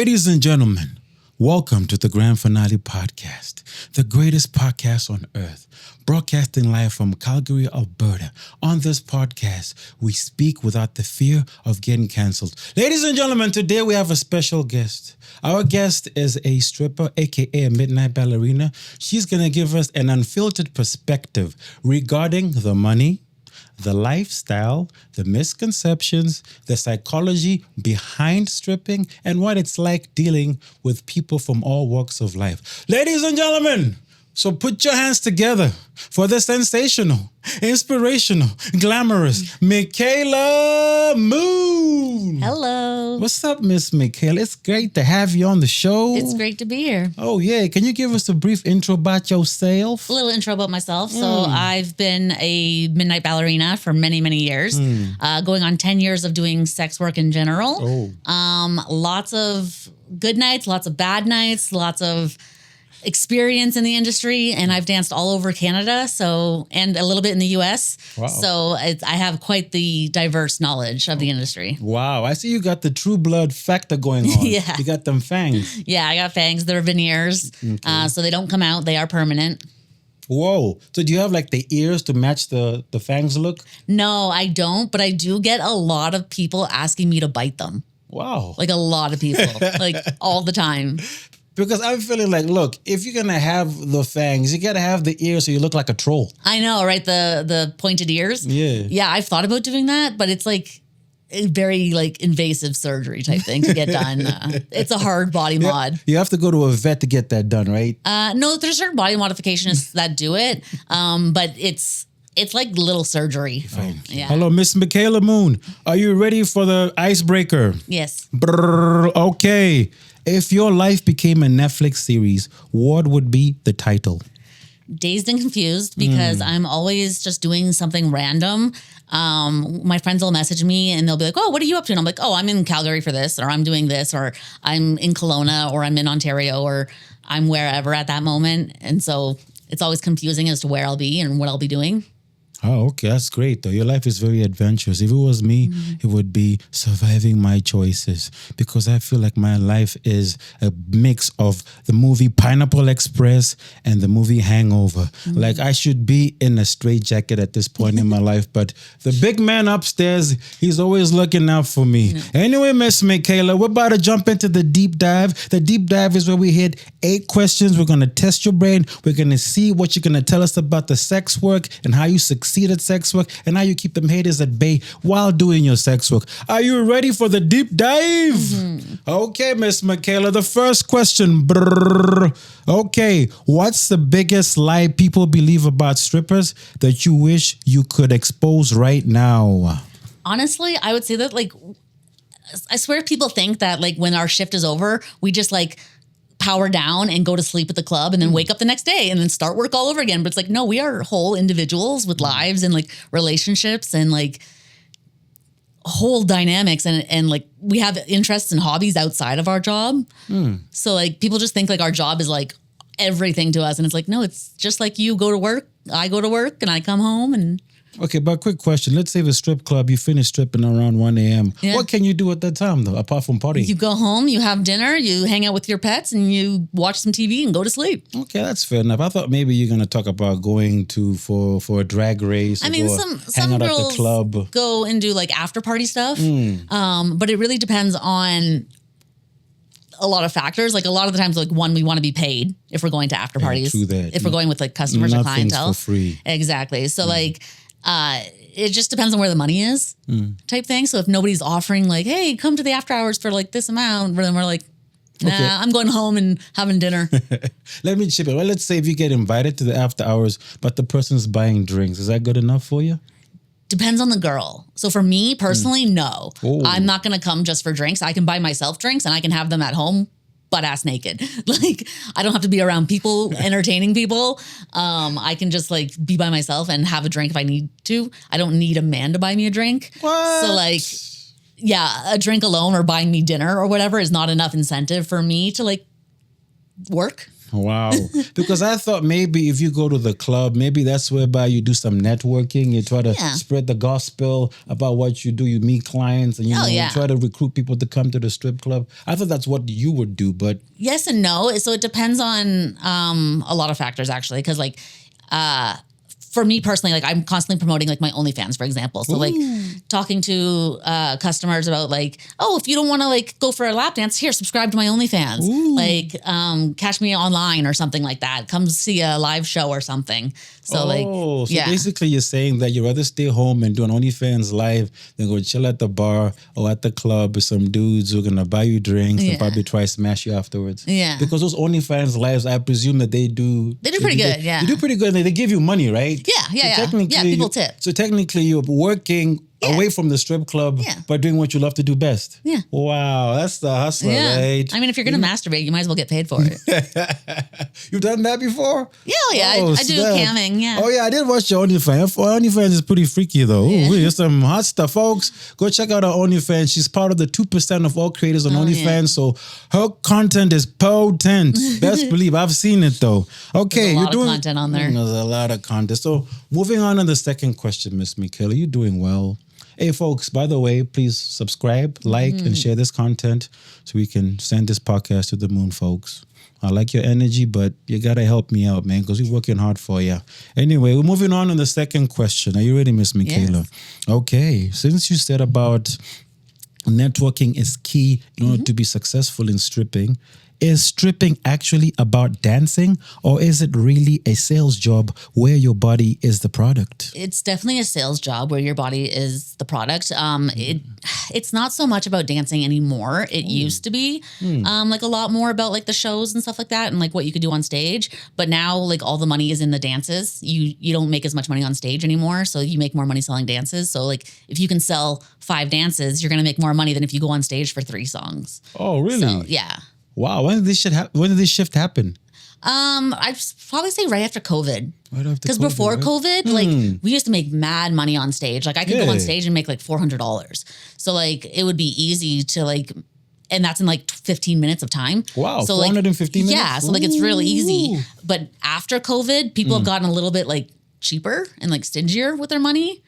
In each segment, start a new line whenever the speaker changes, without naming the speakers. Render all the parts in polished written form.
Ladies and gentlemen, welcome to the Grand Finale Podcast, the greatest podcast on earth, broadcasting live from Calgary, Alberta. On this podcast, we speak without the fear of getting canceled. Ladies and gentlemen, today we have a special guest. Our guest is a stripper, aka a midnight ballerina. She's going to give us an unfiltered perspective regarding the money, the lifestyle, the misconceptions, the psychology behind stripping, and what it's like dealing with people from all walks of life. Ladies and gentlemen, so put your hands together for the sensational, inspirational, glamorous Makayla Moon.
Hello.
What's up, Miss Makayla? It's great to have you on the show.
It's great to be here.
Oh, yeah. Can you give us a brief intro about yourself?
A little intro about myself. So I've been a midnight ballerina for many, many years, going on 10 years of doing sex work in general. Lots of good nights, lots of bad nights, lots of experience in the industry, and I've danced all over Canada, and a little bit in the US.
Wow.
So I have quite the diverse knowledge of the industry.
Wow, I see you got the true blood factor going on.
Yeah.
You got them fangs.
Yeah, I got fangs. They're veneers, so they don't come out. They are permanent.
Whoa. So do you have like the ears to match the fangs look?
No, I don't, but I do get a lot of people asking me to bite them.
Wow.
Like a lot of people, like all the time.
Because I'm feeling like, look, if you're going to have the fangs, you got to have the ears so you look like a troll.
I know, right? The pointed ears.
Yeah.
Yeah, I've thought about doing that, but it's like a very like invasive surgery type thing to get done. It's a hard body mod.
You have to go to a vet to get that done, right?
No, there's certain body modifications that do it, but it's like little surgery. Yeah.
Hello, Miss Makayla Moon. Are you ready for the icebreaker?
Yes.
Brrr, okay. If your life became a Netflix series, what would be the title?
Dazed and confused because I'm always just doing something random. My friends will message me and they'll be like, oh, what are you up to? And I'm like, oh, I'm in Calgary for this, or I'm doing this, or I'm in Kelowna, or I'm in Ontario, or I'm wherever at that moment. And so it's always confusing as to where I'll be and what I'll be doing.
Oh, okay. That's great, though. Your life is very adventurous. If it was me, it would be surviving my choices, because I feel like my life is a mix of the movie Pineapple Express and the movie Hangover. Like, I should be in a straitjacket at this point in my life, but the big man upstairs, he's always looking out for me. Anyway, Miss Makayla, we're about to jump into the deep dive. The deep dive is where we hit 8 questions. We're going to test your brain. We're going to see what you're going to tell us about the sex work and how you succeed at sex work, and how you keep them haters at bay while doing your sex work. Are you ready for the deep dive? Okay, Miss Makayla, the first question. Brrr. Okay, what's the biggest lie people believe about strippers that you wish you could expose right now?
Honestly, I would say that, like, I swear people think that, like, when our shift is over, we just, like, power down and go to sleep at the club and then wake up the next day and then start work all over again. But it's like, no, we are whole individuals with lives and like relationships and like whole dynamics. And like we have interests and hobbies outside of our job. So like people just think like our job is like everything to us. And it's like, no, it's just like you go to work, I go to work, and I come home. And
Okay, but quick question. Let's say the strip club, you finish stripping around 1 a.m.
Yeah.
What can you do at that time, though, apart from party?
you go home, you have dinner, you hang out with your pets, and you watch some TV and go to sleep.
Okay, that's fair enough. I thought maybe you're gonna talk about going to for a drag race.
I mean,
or
some
hang out at
girls
the club.
go and do like after party stuff, but it really depends on a lot of factors. Like a lot of the times, like one, we want to be paid if we're going to after parties.
True that.
If we're going with like customers or
Nothing's
clientele,
for free.
Exactly. So like, it just depends on where the money is, type thing. So if nobody's offering like, hey, come to the after hours for like this amount, then we're like, nah,
Okay.
I'm going home and having dinner.
Let me chip it. Well, let's say if you get invited to the after hours, but the person's buying drinks, is that good enough for you?
Depends on the girl. So for me personally, no.
Oh.
I'm not going to come just for drinks. I can buy myself drinks and I can have them at home butt ass naked. Like I don't have to be around people entertaining people. I can just like be by myself and have a drink if I need to. I don't need a man to buy me a drink.
What?
So like, yeah, a drink alone or buying me dinner or whatever is not enough incentive for me to like work.
Wow. Because I thought maybe if you go to the club, maybe that's whereby you do some networking. You try to spread the gospel about what you do. You meet clients and, you try to recruit people to come to the strip club. I thought that's what you would do, but.
Yes and no. So it depends on a lot of factors, actually. Because like, for me personally, like I'm constantly promoting like my OnlyFans, for example. So like talking to customers about like, oh, if you don't want to like go for a lap dance, here, subscribe to my OnlyFans. Like catch me online or something like that. Come see a live show or something. So
basically you're saying that you'd rather stay home and do an OnlyFans live than go chill at the bar or at the club with some dudes who are going to buy you drinks and probably try to smash you afterwards.
Yeah.
Because those OnlyFans lives, I presume that they do
pretty good,
They do pretty good. They give you money, right?
Yeah. Yeah, people tip.
So technically you're working away from the strip club by doing what you love to do best.
Yeah.
Wow, that's the hustle, right?
I mean, if you're going to masturbate, you might as well get paid for it.
You've done that before?
Yeah. I do camming,
Oh, yeah, I did watch your OnlyFans. OnlyFans is pretty freaky, though.
Yeah.
Ooh, there's some hot stuff. Folks, go check out her OnlyFans. She's part of the 2% of all creators on OnlyFans, so her content is potent. Best believe. I've seen it, though. Okay,
there's a lot of content on there.
There's a lot of content. So moving on to the second question, Miss Makayla, you're doing well. Hey, folks, by the way, please subscribe, like, and share this content so we can send this podcast to the moon, folks. I like your energy, but you got to help me out, man, because we're working hard for you. Anyway, we're moving on to the second question. Are you ready, Miss Makayla?
Yes.
Okay. Since you said about networking is key in order to be successful in stripping, is stripping actually about dancing, or is it really a sales job where your body is the product?
It's definitely a sales job where your body is the product. It's not so much about dancing anymore. It used to be like a lot more about like the shows and stuff like that and like what you could do on stage. But now like all the money is in the dances. You don't make as much money on stage anymore. So you make more money selling dances. So like if you can sell 5 dances, you're going to make more money than if you go on stage for 3 songs.
Oh, really?
So, yeah.
Wow. When did this shift happen?
I'd probably say right after COVID.
Right after
Because
COVID,
before
right?
COVID, like we used to make mad money on stage. Like I could go on stage and make like $400. So like it would be easy to like, and that's in like 15 minutes of time.
Wow,
so
415 minutes?
Yeah, so like it's really easy. But after COVID, people have gotten a little bit like cheaper and like stingier with their money.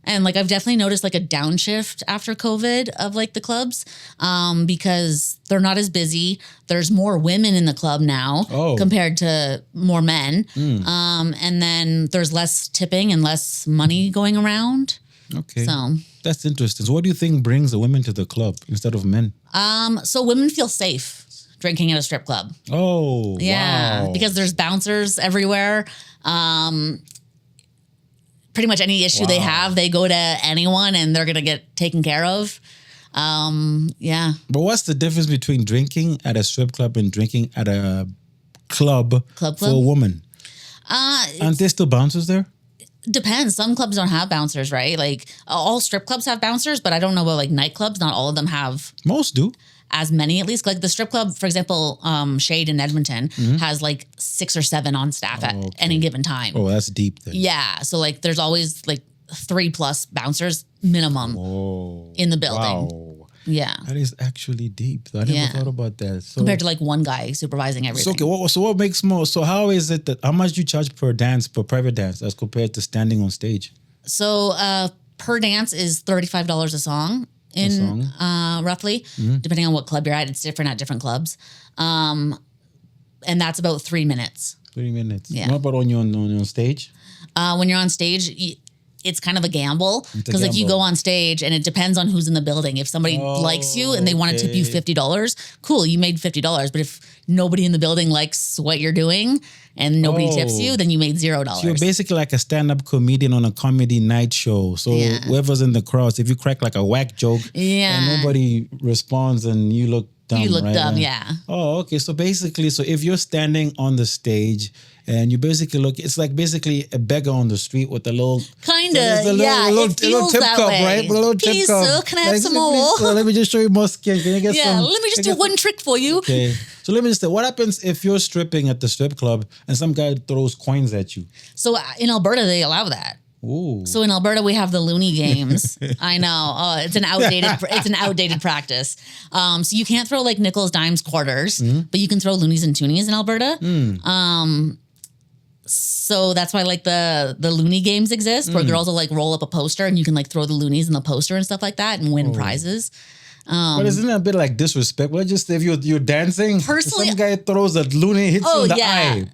And like I've definitely noticed like a downshift after COVID of like the clubs because they're not as busy. There's more women in the club now compared to more men. And then there's less tipping and less money going around.
Okay.
So
that's interesting. So what do you think brings the women to the club instead of men?
So women feel safe drinking at a strip club.
Oh,
yeah.
Wow.
Because there's bouncers everywhere. Pretty much any issue they have, they go to anyone and they're going to get taken care of. Yeah.
But what's the difference between drinking at a strip club and drinking at a club for a woman? Aren't there still bouncers there?
Depends. Some clubs don't have bouncers, right? Like all strip clubs have bouncers, but I don't know about like nightclubs. Not all of them have.
Most do.
As many, at least. Like the strip club, for example, Shade in Edmonton has like 6 or 7 on staff at any given time.
Oh, that's deep then.
Yeah. So like there's always like 3+ bouncers minimum in the building.
Wow.
Yeah.
That is actually deep. I never thought about that. So,
compared to like one guy supervising everything.
So what makes more? So how is it that how much do you charge per private dance as compared to standing on stage?
So per dance is $35 a song. Roughly, depending on what club you're at. It's different at different clubs. And that's about 3 minutes.
3 minutes.
Yeah.
What about on your stage?
When you're on stage, it's kind of a gamble because like you go on stage and it depends on who's in the building. If somebody likes you and they want to tip you $50, cool, you made $50. But if nobody in the building likes what you're doing and nobody tips you, then you made $0.
So you're basically like a stand-up comedian on a comedy night show. So whoever's in the crowd, if you crack like a whack joke and nobody responds and you look dumb,
you look
right?
dumb, yeah.
Oh, okay. So basically, if you're standing on the stage and you basically look, it's like basically a beggar on the street with a little...
Kind of, it feels
tip
that
cup,
way.
right? A little tip
Please,
cup.
sir, can I have some more?
Please, let me just show you more skin. Can you get some?
Yeah, let me just do one trick for you.
Okay. So let me just say, what happens if you're stripping at the strip club and some guy throws coins at you?
So in Alberta, they allow that.
Ooh.
So in Alberta, we have the loony games. I know. Oh, it's an outdated practice. So you can't throw like nickels, dimes, quarters, but you can throw loonies and toonies in Alberta. So that's why like the loony games exist, where girls will like roll up a poster and you can like throw the loonies in the poster and stuff like that and win prizes.
But isn't that a bit like disrespect? Well, just if you're dancing,
Personally,
some guy throws a loony, hits you in the eye.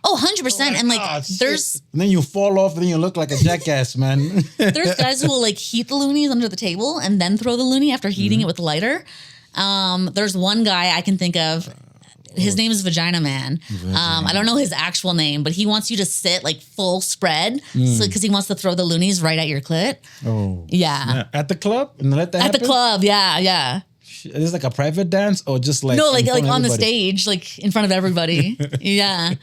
Oh, 100%. And like there's
and then you fall off and then you look like a jackass, man.
there's guys who will like heat the loonies under the table and then throw the loony after heating it with a lighter. There's one guy I can think of. His name is Vagina Man. I don't know his actual name, but he wants you to sit like full spread because he wants to throw the loonies right at your clit.
Oh.
Yeah.
At the club? And let that happen?
At the club, yeah.
Is it like a private dance or just like
no, like on the stage, like in front of everybody. Yeah.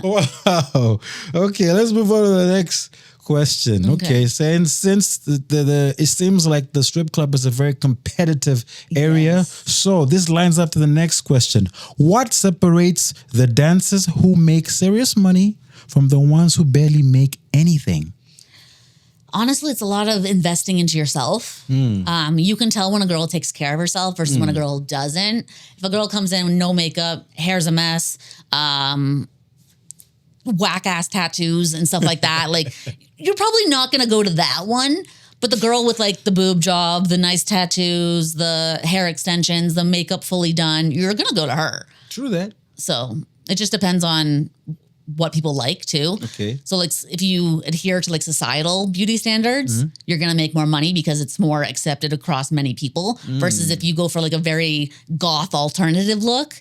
Wow. Okay, let's move on to the next question. Okay, since the it seems like the strip club is a very competitive area, so this lines up to the next question. What separates the dancers who make serious money from the ones who barely make anything?
Honestly, it's a lot of investing into yourself. You can tell when a girl takes care of herself versus when a girl doesn't. If a girl comes in with no makeup, hair's a mess, whack ass tattoos and stuff like that, like you're probably not going to go to that one. But the girl with like the boob job, the nice tattoos, the hair extensions, the makeup fully done, you're going to go to her.
True that.
So it just depends on what people like too.
Okay.
So like if you adhere to like societal beauty standards, you're going to make more money because it's more accepted across many people versus if you go for like a very goth alternative look,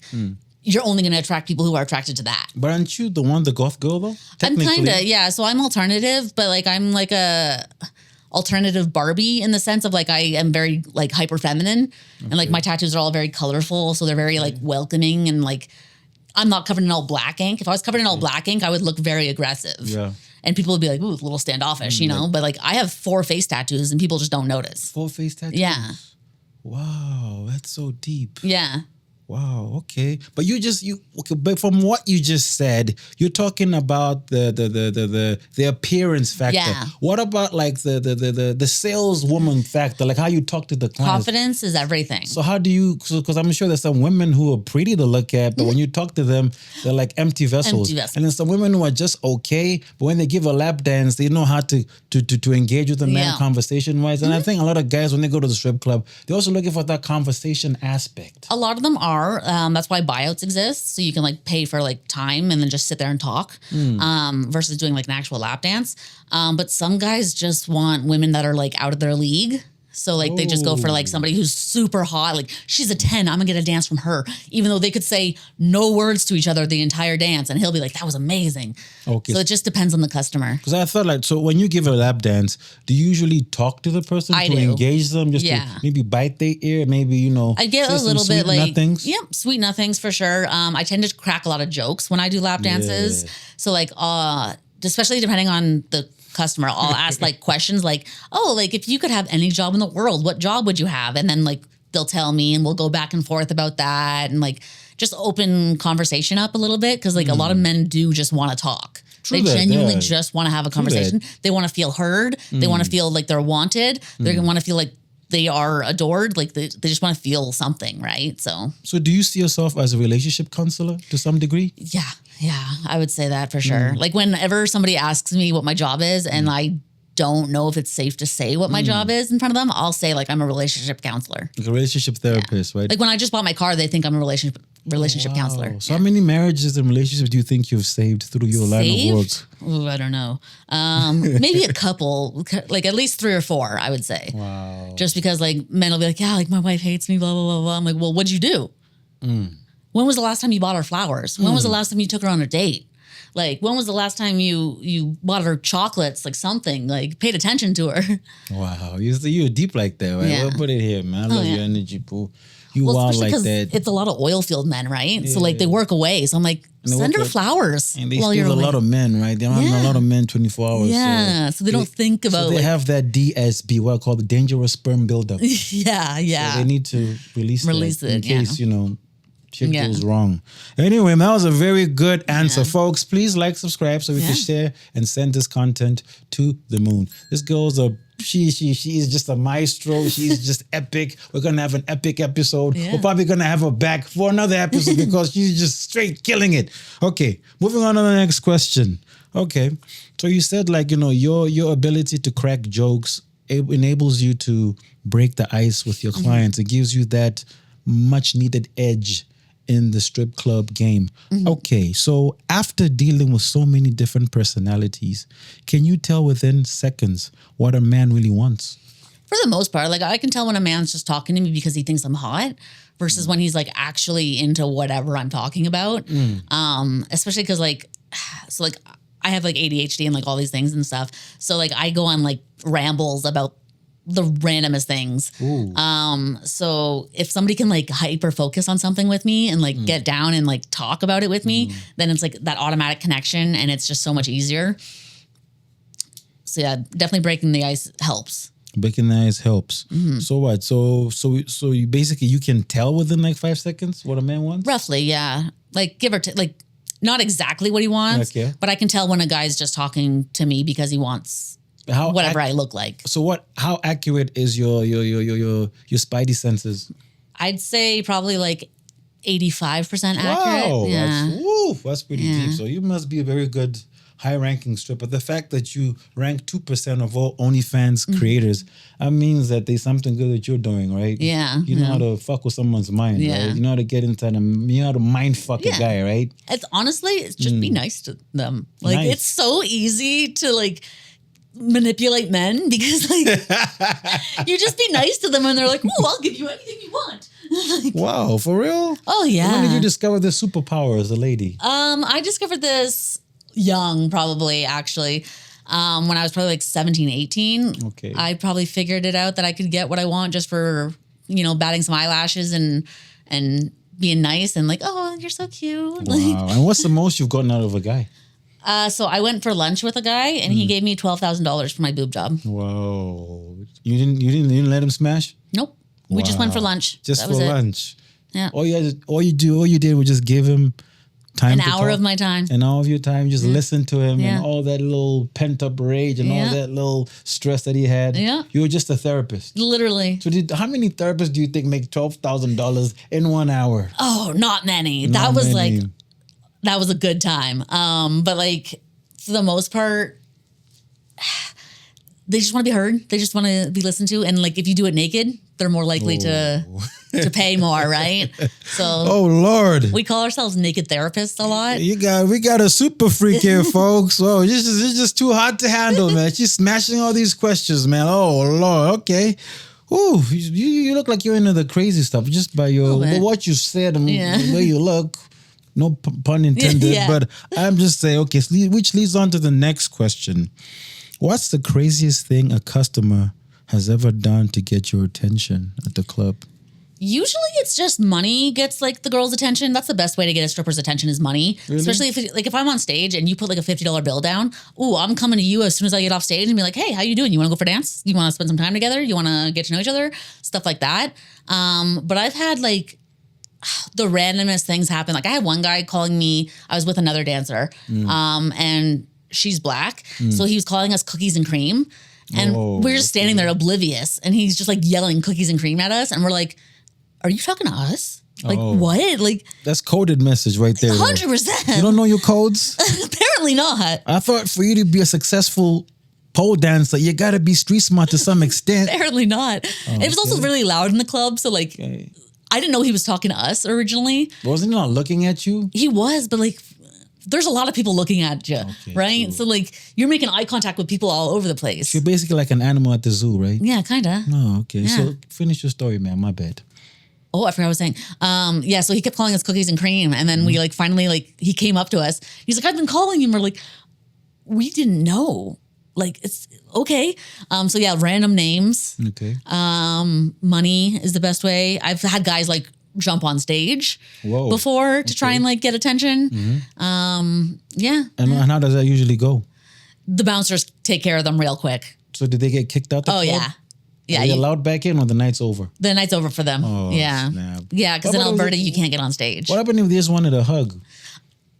you're only going to attract people who are attracted to that.
But aren't you the goth girl though?
I'm kind of, yeah. So I'm alternative, but like I'm like a alternative Barbie in the sense of like I am very like hyper feminine and like my tattoos are all very colorful. So they're very like welcoming and like I'm not covered in all black ink. If I was covered in all black ink, I would look very aggressive. Yeah. And people would be like, ooh, a little standoffish, you know? But like I have 4 face tattoos and people just don't notice.
4 face tattoos?
Yeah.
Wow, that's so deep.
Yeah.
Wow, okay. But but from what you just said, you're talking about the appearance factor.
Yeah.
What about like the saleswoman factor, like how you talk to the clients?
Confidence is everything.
So how do you, because I'm sure there's some women who are pretty to look at, but when you talk to them, they're like empty vessels. And then some women who are just okay, but when they give a lap dance, they know how to engage with the man conversation-wise. And I think a lot of guys, when they go to the strip club, they're also looking for that conversation aspect.
A lot of them are. That's why buyouts exist. So you can like pay for like time and then just sit there and talk versus doing like an actual lap dance. But some guys just want women that are like out of their league. So like they just go for like somebody who's super hot. Like she's a 10, I'm gonna get a dance from her. Even though they could say no words to each other the entire dance and he'll be like, that was amazing. Okay. So it just depends on the customer.
Because I thought like, so when you give a lap dance, do you usually talk to the person to engage them? Just to maybe bite their ear, maybe, you know.
I get a little bit like,
nothings?
Yep, sweet nothings for sure. I tend to crack a lot of jokes when I do lap dances. So like, especially depending on the customer, I'll ask like questions like, oh, like if you could have any job in the world, what job would you have? And then like they'll tell me and we'll go back and forth about that and like just open conversation up a little bit because like a lot of men do just want to talk. They genuinely just want to have a conversation. They want to feel heard. They want to feel like they're wanted. They want to feel like they are adored. Like they just want to feel something, right? So do
you see yourself as a relationship counselor to some degree?
Yeah, I would say that for sure. Like whenever somebody asks me what my job is and I don't know if it's safe to say what my job is in front of them, I'll say like I'm a relationship counselor.
Like a relationship therapist, right?
Like when I just bought my car, they think I'm a relationship counselor.
So how many marriages and relationships do you think you've saved through your line of work?
Ooh, I don't know. Maybe a couple, like at least 3 or 4, I would say.
Wow.
Just because like men will be like, yeah, like my wife hates me, blah, blah, blah, blah. I'm like, well, what'd you do? When was the last time you bought her flowers? When was the last time you took her on a date? Like, when was the last time you bought her chocolates, like something, like paid attention to her?
Wow. You're deep like that, right? Yeah. We'll put it here, man. I love your energy, Pooh. You wild like that.
It's a lot of oil field men, right? Yeah. So like they work away. So I'm like, send her flowers.
And they steal a lot of men, right? They don't have a lot of men 24 hours.
Yeah. So they don't think about
they have that DSB, what I call the dangerous sperm buildup.
Yeah.
So they need to release it in case, you know, Shit goes wrong. Anyway, that was a very good answer,
Yeah.
folks. Please like, subscribe so we can share and send this content to the moon. This girl's she is just a maestro. She's just epic. We're gonna have an epic episode.
Yeah.
We're probably gonna have her back for another episode because she's just straight killing it. Okay, moving on to the next question. Okay, so you said your ability to crack jokes, it enables you to break the ice with your clients. It gives you that much needed edge in the strip club game. Okay, so after dealing with so many different personalities, can you tell within seconds what a man really wants?
For the most part, like I can tell when a man's just talking to me because he thinks I'm hot versus when he's like actually into whatever I'm talking about. Especially because I have like ADHD and like all these things and stuff. So like I go on like rambles about the randomest things. So if somebody can like hyper focus on something with me and like get down and like talk about it with me, then it's like that automatic connection and it's just so much easier. So yeah, definitely breaking the ice helps.
Breaking the ice helps. So what? So you basically you can tell within like 5 seconds what a man wants?
Roughly, yeah. Like give or take, like not exactly what he wants, but I can tell when a guy's just talking to me because he wants whatever I look like.
So how accurate is your spidey senses?
I'd say probably like 85% accurate.
Wow,
Yeah.
that's pretty deep. So you must be a very good high-ranking stripper. The fact that you rank 2% of all OnlyFans creators, that means that there's something good that you're doing, right?
Yeah.
You know how to fuck with someone's mind, right? You know how to get into them. You know how to mind fuck a guy, right?
It's honestly, it's just be nice to them. Like it's so easy to like manipulate men because like you just be nice to them and they're like, oh, I'll give you anything you want.
Wow, for real?
Oh yeah.
When did you discover this superpower as a lady?
I discovered this young, probably actually. When I was probably like 17, 18.
Okay.
I probably figured it out that I could get what I want just for, batting some eyelashes and being nice and like, oh, you're so cute.
Wow. And what's the most you've gotten out of a guy?
So I went for lunch with a guy and he gave me $12,000 for my boob job.
Whoa. You didn't let him smash?
Nope. We just went for lunch.
Just for lunch.
Yeah.
All you did was just give him time.
An hour of my time.
An hour of your time. Just listen to him and all that little pent up rage and all that little stress that he had.
Yeah.
You were just a therapist.
Literally.
So how many therapists do you think make $12,000 in 1 hour?
Oh, not many. That was a good time. But like for the most part, they just want to be heard. They just want to be listened to. And like if you do it naked, they're more likely to pay more, right? So
oh Lord.
We call ourselves naked therapists a lot.
We got a super freak here, folks. Oh, it's just too hot to handle, man. She's smashing all these questions, man. Oh Lord, okay. Ooh, you look like you're into the crazy stuff just by what you said and the way you look. No pun intended, but I'm just saying, okay, which leads on to the next question. What's the craziest thing a customer has ever done to get your attention at the club?
Usually it's just money gets like the girl's attention. That's the best way to get a stripper's attention is money. Really? Especially if I'm on stage and you put like a $50 bill down. Ooh, I'm coming to you as soon as I get off stage and be like, hey, how you doing? You want to go for dance? You want to spend some time together? You want to get to know each other? Stuff like that. But I've had like the randomest things happen. Like I had one guy calling me, I was with another dancer, and she's black. So he was calling us cookies and cream. And we're just standing there oblivious. And he's just like yelling cookies and cream at us. And we're like, are you talking to us? Like what? Like
that's coded message right there.
100%.
You don't know your codes?
Apparently not.
I thought for you to be a successful pole dancer, you got to be street smart to some extent.
Apparently not. It was also really loud in the club. So like, I didn't know he was talking to us originally.
Wasn't he not looking at you?
He was, but like, there's a lot of people looking at you, right? Cool. So like, you're making eye contact with people all over the place.
You're basically like an animal at the zoo, right?
Yeah, kind of.
Oh, okay. Yeah. So finish your story, man. My bad.
Oh, I forgot what I was saying. So he kept calling us cookies and cream. And then we like, finally, like he came up to us. He's like, I've been calling you. And we're like, we didn't know. Like, it's okay. So yeah, random names.
Okay.
Money is the best way. I've had guys like jump on stage before to try and like get attention. Yeah.
And how does that usually go?
The bouncers take care of them real quick.
So did they get kicked out the club?
Yeah. Yeah,
Are you allowed back in or the night's over?
the night's over for them.
Oh,
yeah,
snap.
yeah. Because
What
in
about if
Alberta,
they-
you can't get on stage.
What happened if they just wanted a hug?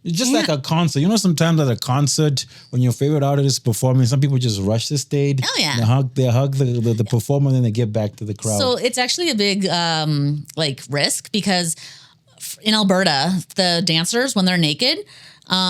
It's just like a concert. You know, sometimes at a concert, when your favorite artist is performing, some people just rush the stage.
Oh, yeah.
They hug the performer, and then they get back to the crowd.
So it's actually a big like risk because in Alberta, the dancers when they're naked,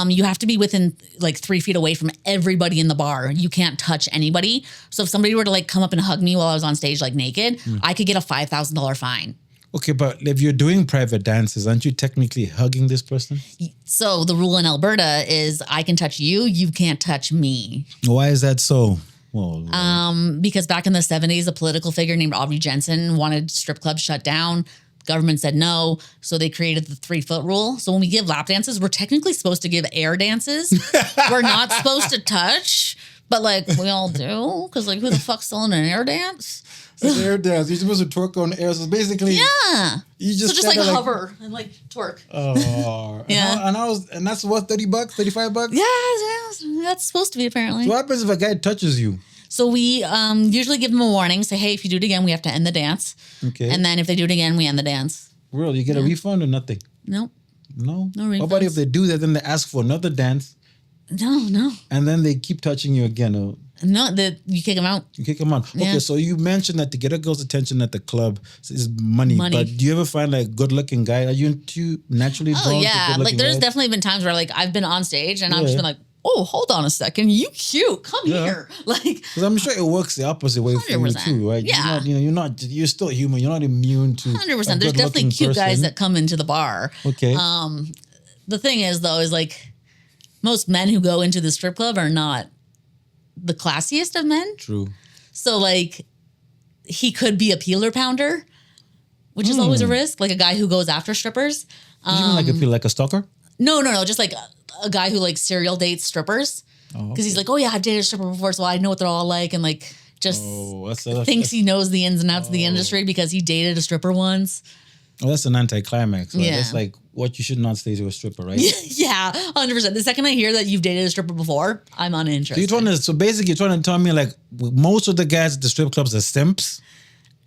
you have to be within like 3 feet away from everybody in the bar. You can't touch anybody. So if somebody were to like come up and hug me while I was on stage like naked, I could get a $5,000 fine.
Okay, but if you're doing private dances, aren't you technically hugging this person?
So the rule in Alberta is I can touch you, you can't touch me.
Why is that so? Well,
Because back in the 70s, a political figure named Aubrey Jensen wanted strip clubs shut down. Government said no, so they created the 3-foot rule. So when we give lap dances, we're technically supposed to give air dances. We're not supposed to touch, but like we all do, because like who the fuck's selling an air dance?
it's air dance. You're supposed to twerk on air. So basically,
Yeah.
you just
So just like
stand there
hover and like twerk.
Oh,
Yeah.
and that's what, $30, $35.
Yeah, that's supposed to be apparently.
So what happens if a guy touches you?
So we usually give them a warning, say, hey, if you do it again, we have to end the dance.
Okay.
And then if they do it again, we end the dance.
Really, you get a refund or nothing?
Nope.
No.
No
What about
refunds.
if they do that, then they ask for another dance,
No.
and then they keep touching you again? Or
No, you kick them out.
you kick them out.
Yeah.
Okay, so you mentioned that to get a girl's attention at the club is money.
Money.
But do you ever find like good-looking guy? Are you naturally drawn
Oh,
to
yeah.
good-looking
Like there's
guys?
definitely been times where like I've been on stage and I've just
Yeah.
been like, oh, hold on a second. You cute. Come
Yeah.
here. Like,
Because I'm sure it works the opposite way for you
100%.
too, right?
Yeah.
You're still human. You're not immune to
100%.
a
There's definitely
good-looking
cute guys
person.
that come into the bar.
Okay.
The thing is, though, is like most men who go into the strip club are not the classiest of men.
True.
So, like, he could be a peeler pounder, which is always a risk. Like a guy who goes after strippers.
Do you mean like feel like a stalker?
No. Just like a guy who like serial dates strippers. Because he's like, oh, yeah, I've dated a stripper before, so I know what they're all like. And like, just thinks he knows the ins and outs of the industry because he dated a stripper once.
Oh, that's an anticlimax. Right?
Yeah.
That's like what you should not say to a stripper, right?
Yeah, 100%. The second I hear that you've dated a stripper before, I'm uninterested.
So basically, you're trying to tell me like most of the guys at the strip clubs are simps.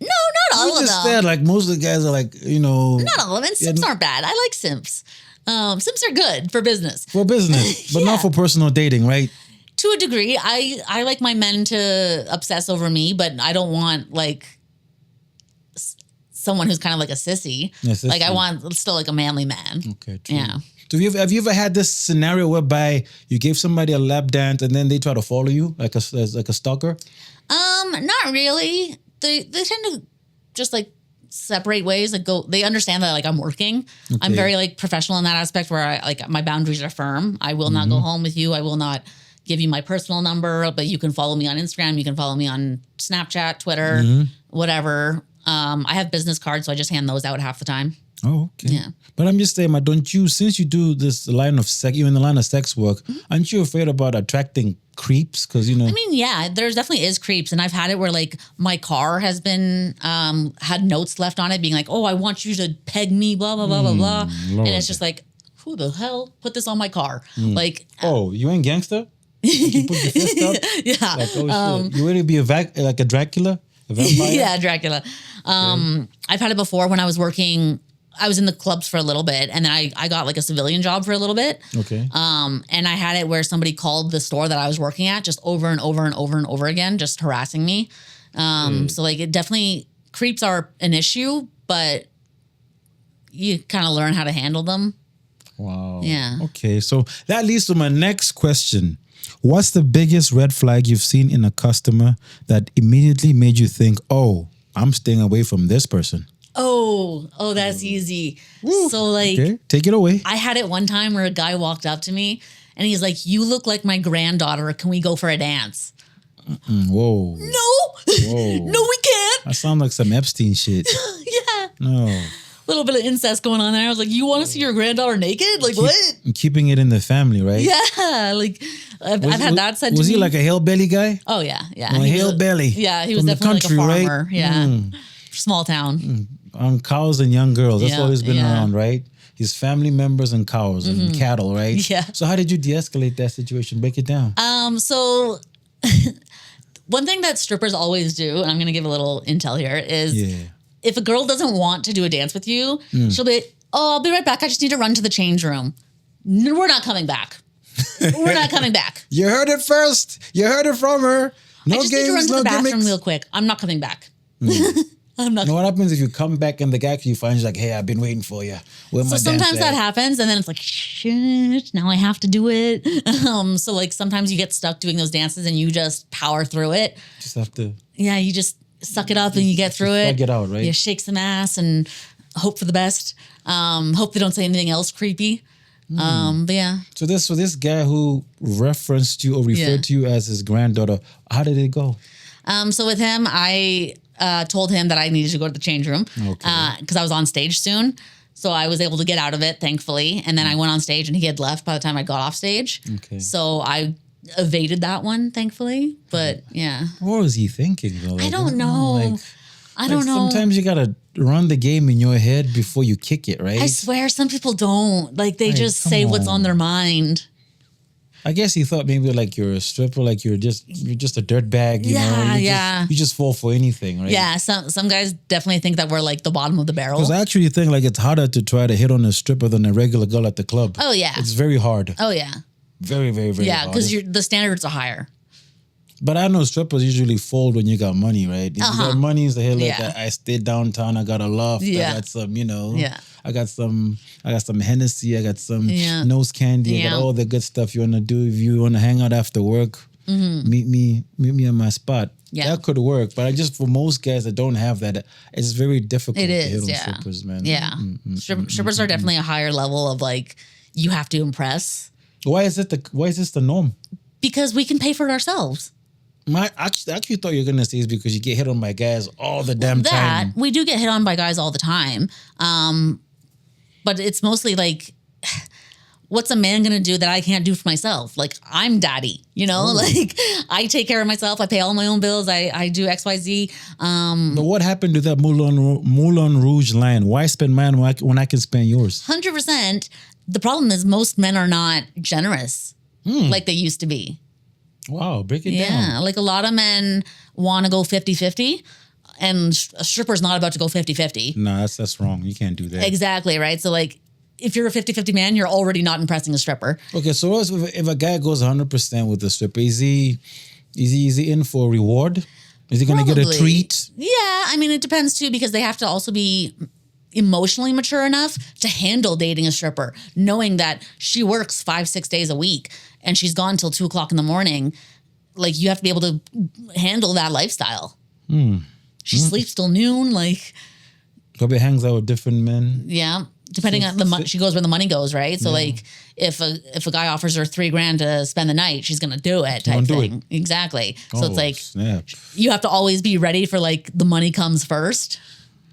No, not all
You
of
just
them.
said like most of the guys are like
Not all of them. And simps aren't bad. I like simps. Simps are good for business.
for business, but
Yeah.
not for personal dating, right?
To a degree, I like my men to obsess over me, but I don't want like someone who's kind of like a sissy.
Yeah, sissy.
Like I want still like a manly man.
Okay, true.
Yeah.
So have you ever had this scenario whereby you gave somebody a lap dance and then they try to follow you like a stalker?
Not really. They tend to just like separate ways. Like they understand that like I'm working. I'm
Okay.
very like professional in that aspect where I like my boundaries are firm. I will not go home with you. I will not give you my personal number, but you can follow me on Instagram. You can follow me on Snapchat, Twitter, whatever. I have business cards, so I just hand those out half the time.
Oh, okay.
Yeah.
But I'm just saying, don't you, since you do this line of sex, you're in the line of sex work, aren't you afraid about attracting creeps? Because,
I mean, yeah, there's definitely is creeps. And I've had it where like my car has been, had notes left on it being like, oh, I want you to peg me, blah, blah, blah, blah, blah.
Lord.
And it's just like, who the hell put this on my car? Like,
oh, you ain't gangster? You put your fist up?
yeah.
Like, oh shit. You ready to be like a Dracula? A vampire?
Yeah, Dracula. I've had it before when I was working. I was in the clubs for a little bit, and then I got like a civilian job for a little bit.
Okay.
And I had it where somebody called the store that I was working at just over and over and over and over again, just harassing me. So like it definitely creeps are an issue, but you kind of learn how to handle them.
Wow.
Yeah.
Okay, so that leads to my next question. What's the biggest red flag you've seen in a customer that immediately made you think, oh, I'm staying away from this person?
Oh, that's easy. So like
Okay, take it away.
I had it one time where a guy walked up to me and he's like, you look like my granddaughter. Can we go for a dance?
Whoa.
No, no, we can't.
That sounds like some Epstein shit.
Yeah.
No.
Little bit of incest going on there. I was like, you want to see your granddaughter naked? Like what?
Keeping it in the family, right?
Yeah. Like I've had that said to me.
Was he like a hillbilly guy?
Oh yeah. Yeah.
Well,
He was
hillbilly.
Yeah. He was
From the
definitely
country,
like a
right?
farmer. Yeah. Small town.
On cows and young girls. That's
Yeah,
always been
yeah.
around, right? His family members and cows and cattle, right?
Yeah.
So how did you de-escalate that situation? Break it down.
So one thing that strippers always do, and I'm going to give a little intel here, is if a girl doesn't want to do a dance with you, she'll be, oh, I'll be right back. I just need to run to the change room. No, we're not coming back. We're not coming back.
You heard it first. You heard it from her. No
I just
games,
need to run to
no
the bathroom
gimmicks.
real quick. I'm not coming back. I'm not.
You know what happens if you come back and the guy you find like, hey, I've been waiting for you. Where my
So sometimes
dance
that
at?
happens, and then it's like, shit, now I have to do it. So like sometimes you get stuck doing those dances, and you just power through it.
Just have to.
Yeah, you just suck it up and you get through it.
Get out, right?
You shake some ass and hope for the best. Hope they don't say anything else creepy. But yeah.
So this guy who referenced you or referred to you as his granddaughter, how did it go?
So with him, I told him that I needed to go to the change room because I was on stage soon. So I was able to get out of it, thankfully. And then I went on stage and he had left by the time I got off stage.
Okay.
So I evaded that one, thankfully. But yeah.
What was he thinking though? Like,
I don't know. I don't know.
Sometimes you gotta run the game in your head before you kick it, right?
I swear some people don't. Like they just say what's on their mind.
I guess he thought maybe like you're a stripper, like you're just a dirtbag, you know? You just fall for anything, right?
Yeah, some guys definitely think that we're like the bottom of the barrel.
Because I actually think like it's harder to try to hit on a stripper than a regular girl at the club.
Oh yeah.
It's very hard.
Oh yeah.
Very, very, very hard.
Yeah, because the standards are higher.
But I know strippers usually fold when you got money, right? If you got money, it's the hell like I stayed downtown, I got a loft, I got some, I got some Hennessy, I got some nose candy, I got all the good stuff you wanna do. If you wanna hang out after work, meet me at my spot. Yeah. That could work. But just for most guys that don't have that, it's very difficult to hit on strippers, man.
Yeah. Strippers are definitely a higher level of like you have to impress.
Why is this the norm?
Because we can pay for it ourselves.
I actually thought you were gonna say it's because you get hit on by guys all the damn time.
We do get hit on by guys all the time. But it's mostly like, what's a man gonna do that I can't do for myself? Like I'm daddy, like I take care of myself. I pay all my own bills. I do XYZ.
But what happened to that Moulin Rouge line? Why spend mine when I can spend yours?
100%. The problem is most men are not generous like they used to be.
Wow, break it down.
Yeah, like a lot of men want to go 50-50 and a stripper's not about to go 50-50.
No, that's wrong. You can't do that.
Exactly, right? So like if you're a 50-50 man, you're already not impressing a stripper.
Okay, so if a guy goes 100% with the stripper, is he in for a reward? Is he going to get a treat?
Yeah, I mean, it depends too because they have to also be emotionally mature enough to handle dating a stripper, knowing that she works 5-6 days a week and she's gone till 2:00 in the morning. Like you have to be able to handle that lifestyle. She sleeps till noon. Like
probably hangs out with different men.
Yeah, depending on she goes where the money goes, right? So like if a guy offers her $3,000 to spend the night, she's gonna do it. Type thing. Exactly. So it's like you have to always be ready for like the money comes first.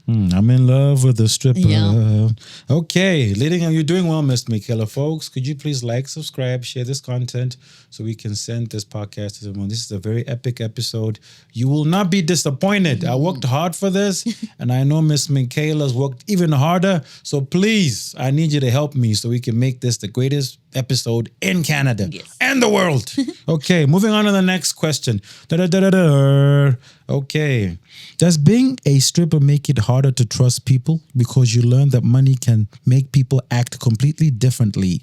I'm in love with the stripper.
Yeah.
Okay, you're doing well, Miss Makayla. Folks, could you please like, subscribe, share this content so we can send this podcast to someone. This is a very epic episode. You will not be disappointed. I worked hard for this, and I know Miss Makayla's worked even harder. So please, I need you to help me so we can make this the greatest episode in Canada and the world. Okay, moving on to the next question. Okay. Does being a stripper make it harder to trust people because you learn that money can make people act completely differently?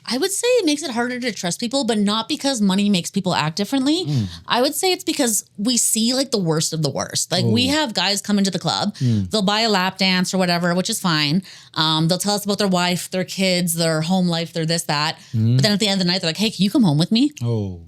I would say it makes it harder to trust people, but not because money makes people act differently. I would say it's because we see like the worst of the worst. Like we have guys come into the club, they'll buy a lap dance or whatever, which is fine. They'll tell us about their wife, their kids, their home life, their this, that. But then at the end of the night, they're like, hey, can you come home with me?
Oh.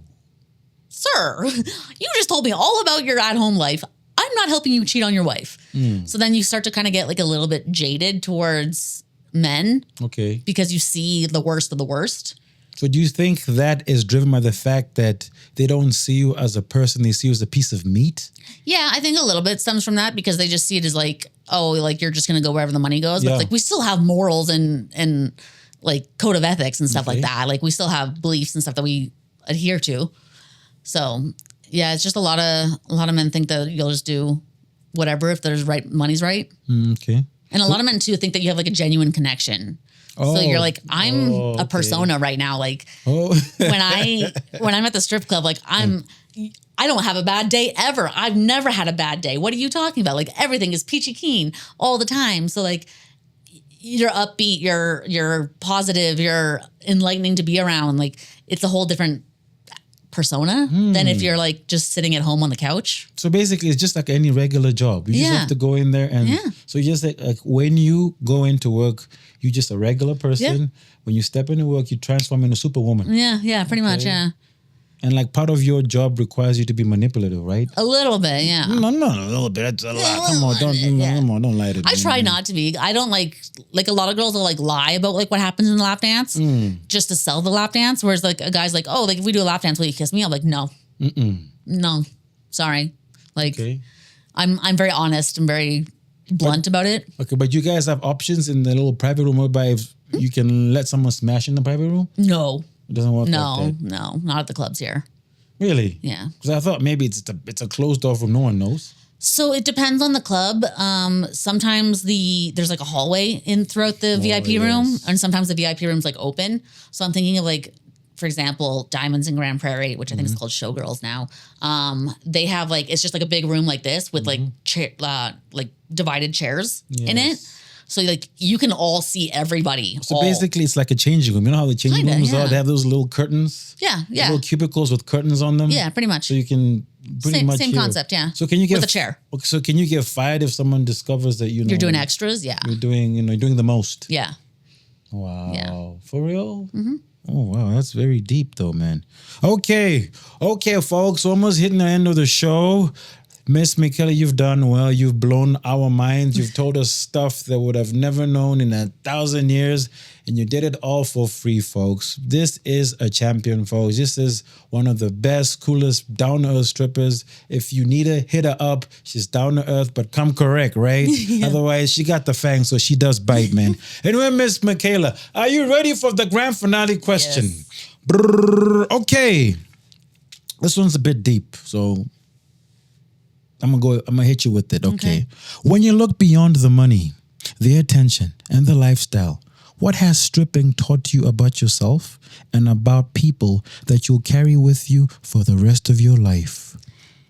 Sir, you just told me all about your at-home life. I'm not helping you cheat on your wife. So then you start to kind of get like a little bit jaded towards men.
Okay.
Because you see the worst of the worst.
So do you think that is driven by the fact that they don't see you as a person, they see you as a piece of meat?
Yeah, I think a little bit stems from that because they just see it as like, oh, like you're just going to go wherever the money goes. But like we still have morals and like code of ethics and stuff like that. Like we still have beliefs and stuff that we adhere to. So yeah, it's just a lot of men think that you'll just do whatever if there's money's right.
Okay.
And a lot of men too think that you have like a genuine connection. So you're like, I'm a persona right now. Like when I'm at the strip club, like I I don't have a bad day ever. I've never had a bad day. What are you talking about? Like everything is peachy keen all the time. So like you're upbeat, you're positive, you're enlightening to be around. Like it's a whole different persona than if you're like just sitting at home on the couch.
So basically, it's just like any regular job. You just have to go in there and so you just like when you go into work, you're just a regular person.
Yeah.
When you step into work, you transform into superwoman.
Yeah, pretty much, yeah.
And like part of your job requires you to be manipulative, right?
A little bit, yeah.
No, a little bit. That's a lot. Come on, don't lie to me.
I try not to be. I don't like a lot of girls will like lie about like what happens in the lap dance just to sell the lap dance. Whereas like a guy's like, oh, like if we do a lap dance, will you kiss me? I'm like, no, no, sorry. Like I'm very honest and very blunt about it.
Okay, but you guys have options in the little private room whereby if you can let someone smash in the private room?
No.
It doesn't work like that.
No, not at the clubs here.
Really?
Yeah.
Because I thought maybe it's a closed door room, no one knows.
So it depends on the club. Sometimes there's like a hallway in throughout the VIP room, and sometimes the VIP room's like open. So I'm thinking of like, for example, Diamonds in Grand Prairie, which I think is called Showgirls now. They have like it's just like a big room like this with like divided chairs in it. So like you can all see everybody.
So basically, it's like a changing room. You know how the changing rooms are? They have those little curtains.
Yeah.
Little cubicles with curtains on them.
Yeah, pretty much.
So you can pretty much
same concept. Yeah.
So can you get
with a chair?
So can you get fired if someone discovers that
you're doing extras? Yeah.
You're doing the most.
Yeah.
Wow.
Yeah.
For real? Mm-hmm. Oh, wow. That's very deep though, man. Okay, folks. Almost hitting the end of the show. Miss Makayla, you've done well. You've blown our minds. You've told us stuff that would have never known in 1,000 years. And you did it all for free, folks. This is a champion, folks. This is one of the best, coolest, down-to-earth strippers. If you need her, hit her up. She's down to earth, but come correct, right? Otherwise, she got the fangs, so she does bite, man. Anyway, Miss Makayla, are you ready for the grand finale question?
Yes.
Okay. This one's a bit deep, so I'm gonna hit you with it. Okay. When you look beyond the money, the attention, and the lifestyle, what has stripping taught you about yourself and about people that you'll carry with you for the rest of your life?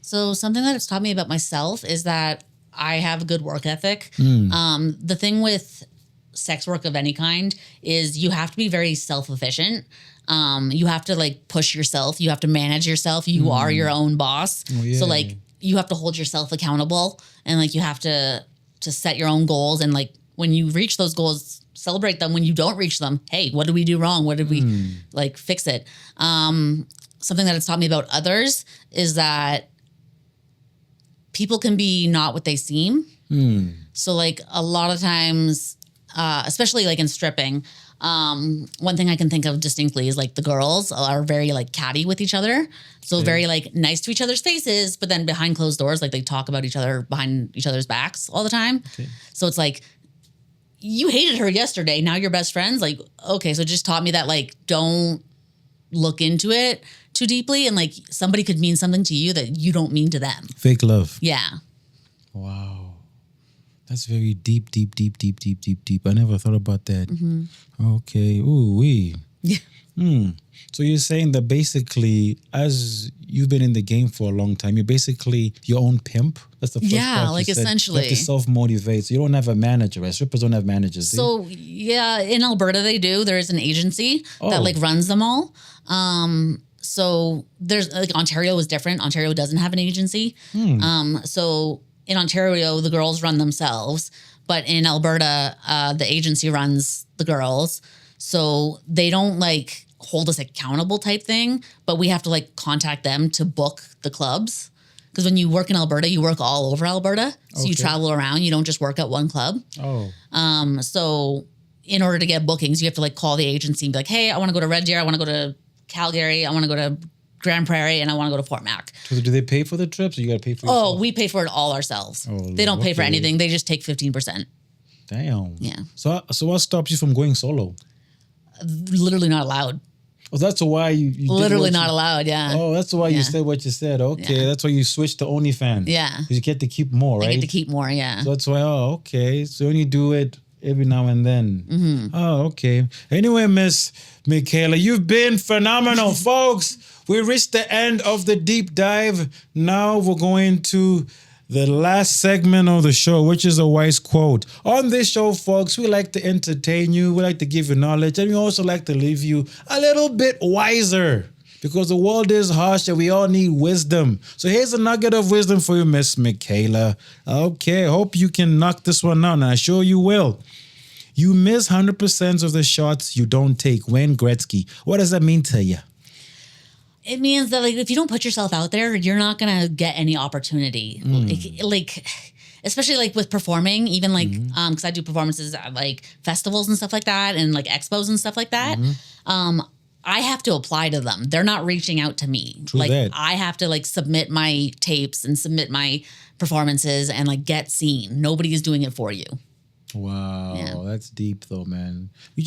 So something that it's taught me about myself is that I have a good work ethic. The thing with sex work of any kind is you have to be very self-efficient. You have to like push yourself. You have to manage yourself. You are your own boss. So like you have to hold yourself accountable and like you have to set your own goals. And like when you reach those goals, celebrate them. When you don't reach them, hey, what did we do wrong? What did we like fix it? Something that it's taught me about others is that people can be not what they seem. So like a lot of times, especially like in stripping, one thing I can think of distinctly is like the girls are very like catty with each other. So very like nice to each other's faces, but then behind closed doors, like they talk about each other behind each other's backs all the time. So it's like, you hated her yesterday. Now you're best friends. Like, okay. So it just taught me that like, don't look into it too deeply. And like somebody could mean something to you that you don't mean to them.
Fake love.
Yeah.
Wow. That's very deep. I never thought about that. Okay. Ooh wee.
Yeah.
So you're saying that basically, as you've been in the game for a long time, you're basically your own pimp? That's the first part
like
you said.
essentially.
You have to self-motivate. So you don't have a manager, right? Strippers don't have managers, do you?
So yeah, in Alberta they do. There is an agency that like runs them all. So there's like Ontario is different. Ontario doesn't have an agency. So in Ontario, the girls run themselves, but in Alberta, the agency runs the girls. So they don't like hold us accountable type thing, but we have to like contact them to book the clubs. Because when you work in Alberta, you work all over Alberta. So you travel around. You don't just work at one club. So in order to get bookings, you have to like call the agency and be like, hey, I want to go to Red Deer. I want to go to Calgary. I want to go to Grand Prairie, and I want to go to Fort Mac.
So do they pay for the trips, or you got to pay for yourself?
We pay for it all ourselves. They don't pay for anything. They just take 15%.
Damn.
Yeah.
So what stops you from going solo?
Literally not allowed.
Oh, that's why you
literally not allowed. Yeah.
Oh, that's why you said what you said. Okay, that's why you switched to OnlyFans.
Yeah.
Because you get to keep more, right?
I get to keep more. Yeah.
So that's why. Oh, okay. So you only do it every now and then. Oh, okay. Anyway, Miss Makayla, you've been phenomenal, folks. We reached the end of the deep dive. Now we're going to the last segment of the show, which is a wise quote. On this show, folks, we like to entertain you. We like to give you knowledge. And we also like to leave you a little bit wiser. Because the world is harsh and we all need wisdom. So here's a nugget of wisdom for you, Miss Makayla. Okay, hope you can knock this one out, and I'm sure you will. You miss 100% of the shots you don't take. Wayne Gretzky. What does that mean to you?
It means that like if you don't put yourself out there, you're not gonna get any opportunity. Like especially like with performing, even like because I do performances at like festivals and stuff like that, and like expos and stuff like that. I have to apply to them. They're not reaching out to me.
True
like
that.
I have to like submit my tapes and submit my performances and like get seen. Nobody is doing it for you.
Wow, that's deep though, man. You're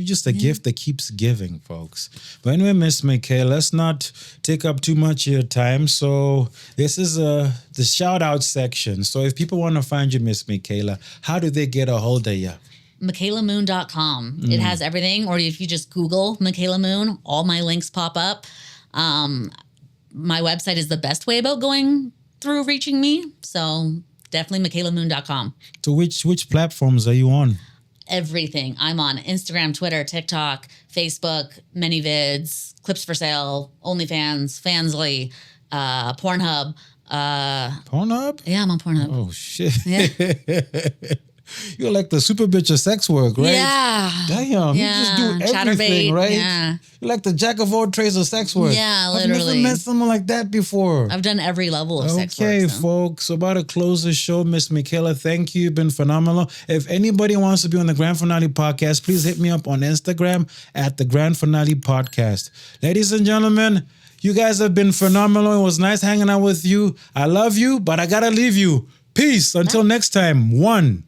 just a gift that keeps giving, folks. But anyway, Miss Makayla, let's not take up too much of your time. So this is the shout out section. So if people want to find you, Miss Makayla, how do they get a hold of you?
MakaylaMoon.com. It has everything. Or if you just Google Makayla Moon, all my links pop up. My website is the best way about going through reaching me. So definitely MakaylaMoon.com.
So which platforms are you on?
Everything. I'm on Instagram, Twitter, TikTok, Facebook, ManyVids, Clips for Sale, OnlyFans, Fansly, Pornhub.
Pornhub?
Yeah, I'm on Pornhub.
Oh, shit.
Yeah.
You're like the super bitch of sex work, right?
Yeah.
Damn, you just do everything,
Chatterbait,
right?
yeah.
You're like the jack of all trades of sex work.
Yeah,
I've
literally.
never met someone like that before.
I've done every level of sex work.
Okay,
So.
folks, about to close the show. Miss Makayla, thank you. You've been phenomenal. If anybody wants to be on the Grand Finale Podcast, please hit me up on Instagram at the Grand Finale Podcast. Ladies and gentlemen, you guys have been phenomenal. It was nice hanging out with you. I love you, but I gotta leave you. Peace. Until next time. 1.